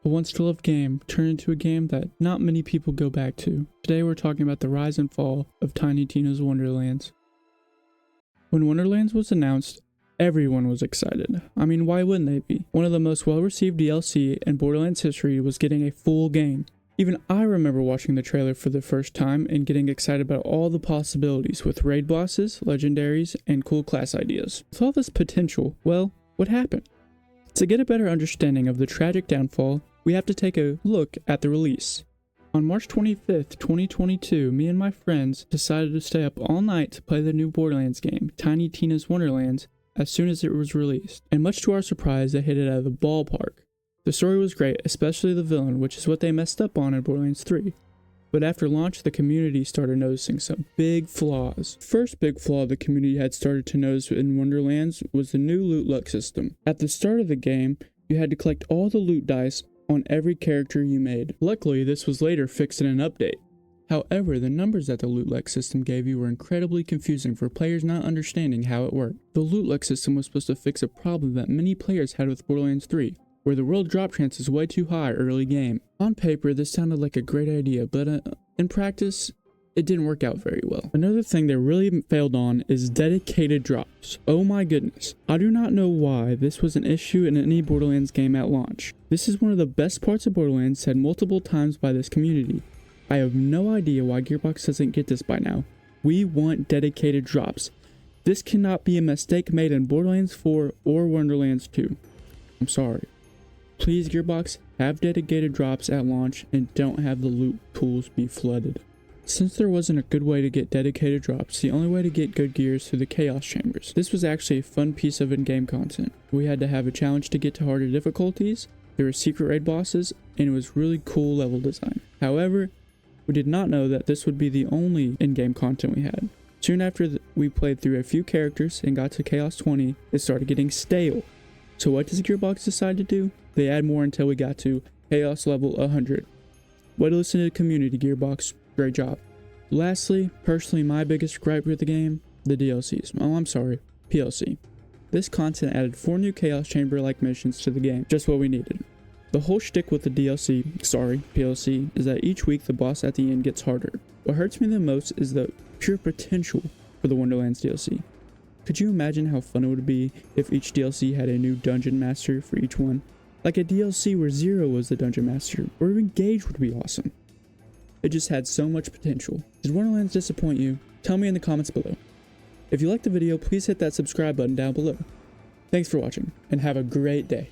A once-loved game turned into a game that not many people go back to. Today we're talking about the rise and fall of Tiny Tina's Wonderlands. When Wonderlands was announced, everyone was excited. I mean, why wouldn't they be? One of the most well-received DLC in Borderlands history was getting a full game. Even I remember watching the trailer for the first time and getting excited about all the possibilities with raid bosses, legendaries, and cool class ideas. With all this potential, well, what happened? To get a better understanding of the tragic downfall, we have to take a look at the release. On March 25th, 2022, me and my friends decided to stay up all night to play the new Borderlands game, Tiny Tina's Wonderlands, as soon as it was released. And much to our surprise, they hit it out of the ballpark. The story was great, especially the villain, which is what they messed up on in Borderlands 3. But after launch, the community started noticing some big flaws. First big flaw the community had started to notice in Wonderlands was the new loot luck system. At the start of the game, you had to collect all the loot dice on every character you made. Luckily, this was later fixed in an update. However, the numbers that the loot luck system gave you were incredibly confusing for players not understanding how it worked. The loot luck system was supposed to fix a problem that many players had with Borderlands 3, where the world drop chance is way too high early game. On paper, this sounded like a great idea, but in practice, it didn't work out very well. Another thing they really failed on is dedicated drops. Oh my goodness. I do not know why this was an issue in any Borderlands game at launch. This is one of the best parts of Borderlands, said multiple times by this community. I have no idea why Gearbox doesn't get this by now. We want dedicated drops. This cannot be a mistake made in Borderlands 4 or Wonderlands 2. I'm sorry. Please, Gearbox, have dedicated drops at launch and don't have the loot pools be flooded. Since there wasn't a good way to get dedicated drops, the only way to get good gear is through the Chaos Chambers. This was actually a fun piece of in-game content. We had to have a challenge to get to harder difficulties, there were secret raid bosses, and it was really cool level design. However, we did not know that this would be the only in-game content we had. Soon after we played through a few characters and got to Chaos 20, it started getting stale. So what does Gearbox decide to do? They add more until we got to Chaos level 100. Way to listen to the community, Gearbox. Great job. Lastly, personally my biggest gripe with the game, the DLCs. Oh, I'm sorry, PLC. This content added 4 new Chaos Chamber-like missions to the game, just what we needed. The whole shtick with the PLC, is that each week the boss at the end gets harder. What hurts me the most is the pure potential for the Wonderlands DLC. Could you imagine how fun it would be if each DLC had a new dungeon master for each one? Like a DLC where Zero was the dungeon master, or even Gage would be awesome. It just had so much potential. Did Wonderlands disappoint you? Tell me in the comments below. If you liked the video, please hit that subscribe button down below. Thanks for watching, and have a great day.